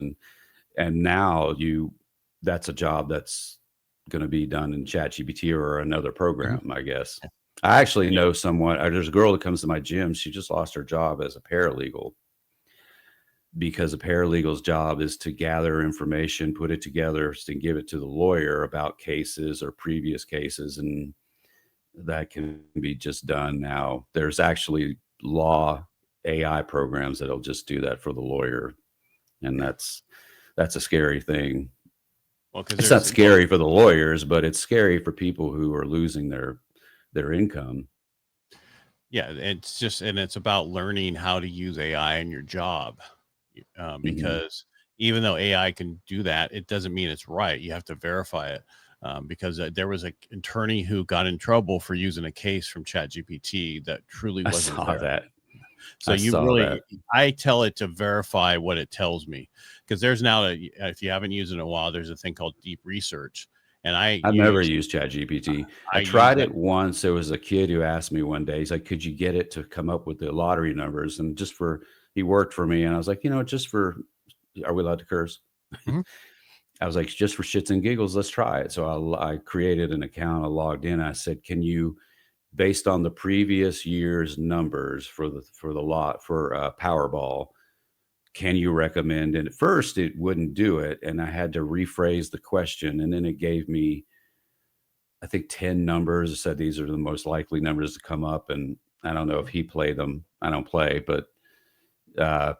and now that's a job that's going to be done in ChatGPT or another Mhm. program, I guess. I actually Yeah. know someone. There's a girl that comes to my gym. She just lost her job as a paralegal because a paralegal's job is to gather information, put it together, and give it to the lawyer about cases or previous cases, and that can be just done now. There's actually law AI programs that'll just do that for the lawyer, and Yeah. that's a scary thing. Well, because It's not there's well, scary for the lawyers, but it's scary for people who are losing their income. yeah, it's just and it's about learning how to use AI in your job, Hmm. because even though AI can do that, it doesn't mean it's right. You have to verify it. Because there was an attorney who got in trouble for using a case from ChatGPT that truly I wasn't saw there. that. So I you saw that. really, I tell it to verify what it tells me, because there's now if you haven't used it in a while, there's a thing called deep research, and I've never used ChatGPT. I I use tried that. it once. There was a kid who asked me one day, he's like, could you get it to come up with the lottery numbers? And he worked for me. And I was like, are we allowed to curse? Mhm. I was like, just for shits and giggles, let's try it. So I created an account. I logged in. I said, can you, based on the previous year's numbers for the lot for Powerball, can you recommend? And at first it wouldn't do it. And I had to rephrase the question. And then it gave me, I think, 10 numbers. It said these are the most likely numbers to come up. And I don't know if he played them. I don't play, but uh,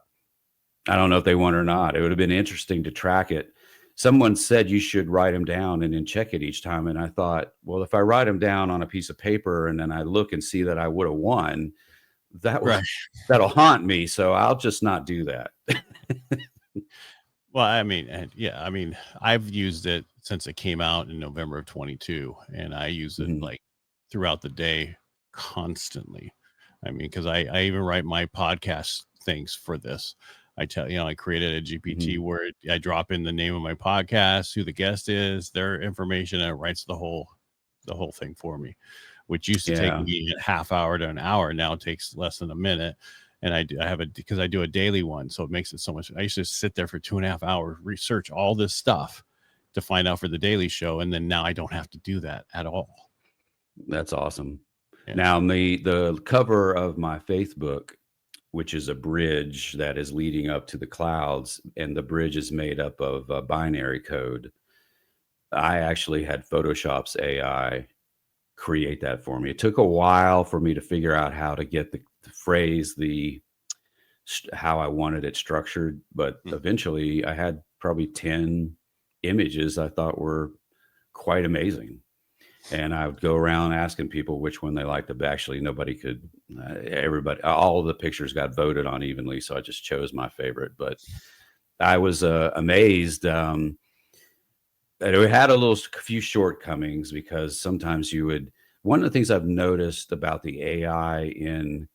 I don't know if they won or not. It would have been interesting to track it. Someone said you should write them down and then check it each time. And I thought, well, if I write them down on a piece of paper and then I look and see that I would have won, that will Right. that'll haunt me. So I'll just not do that. Well, I mean, and yeah, I mean, I've used it since it came out in November of 22, and I use it Mhm. like throughout the day constantly. I mean, because I even write my podcast things for this. I created a GPT Mhm. where I drop in the name of my podcast, who the guest is, their information, and it writes the whole thing for me, which used to take Yeah. me a half hour to an hour. Now it takes less than a minute. And I have because I do a daily one, so it makes it so much. I used to sit there for 2.5 hours, research all this stuff to find out for the daily show, and then now I don't have to do that at all. That's awesome. Yeah. Now, the cover of my faith book, which is a bridge that is leading up to the clouds, and the bridge is made up of binary code. I actually had Photoshop's AI create that for me. It took a while for me to figure out how to get the phrase, how I wanted it structured, but Mm. eventually I had probably 10 images I thought were quite amazing. And I would go around asking people which one they liked the best. Actually, nobody could. Everybody, all of the pictures got voted on evenly, so I just chose my favorite. But I was amazed that it had a few shortcomings because sometimes you would. One of the things I've noticed about the AI in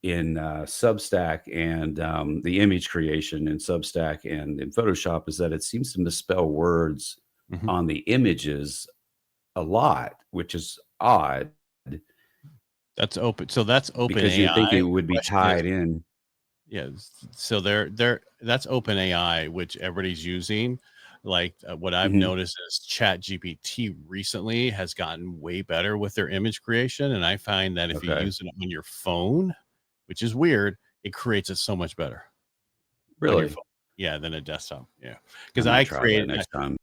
Substack and the image creation in Substack and in Photoshop is that it seems to misspell words Mhm. on the images a lot, which is odd That's open. So that's open because you'd think AI. it The would be question is, tied in. yeah. So that's open AI, which everybody's using. Like what I've Mhm. noticed is Chat GPT recently has gotten way better with their image creation. And I find that if you Okay. use it on your phone, which is weird, it creates it so much better on your Really? phone. Yeah, than a desktop. Yeah. I Because might I try that created next time.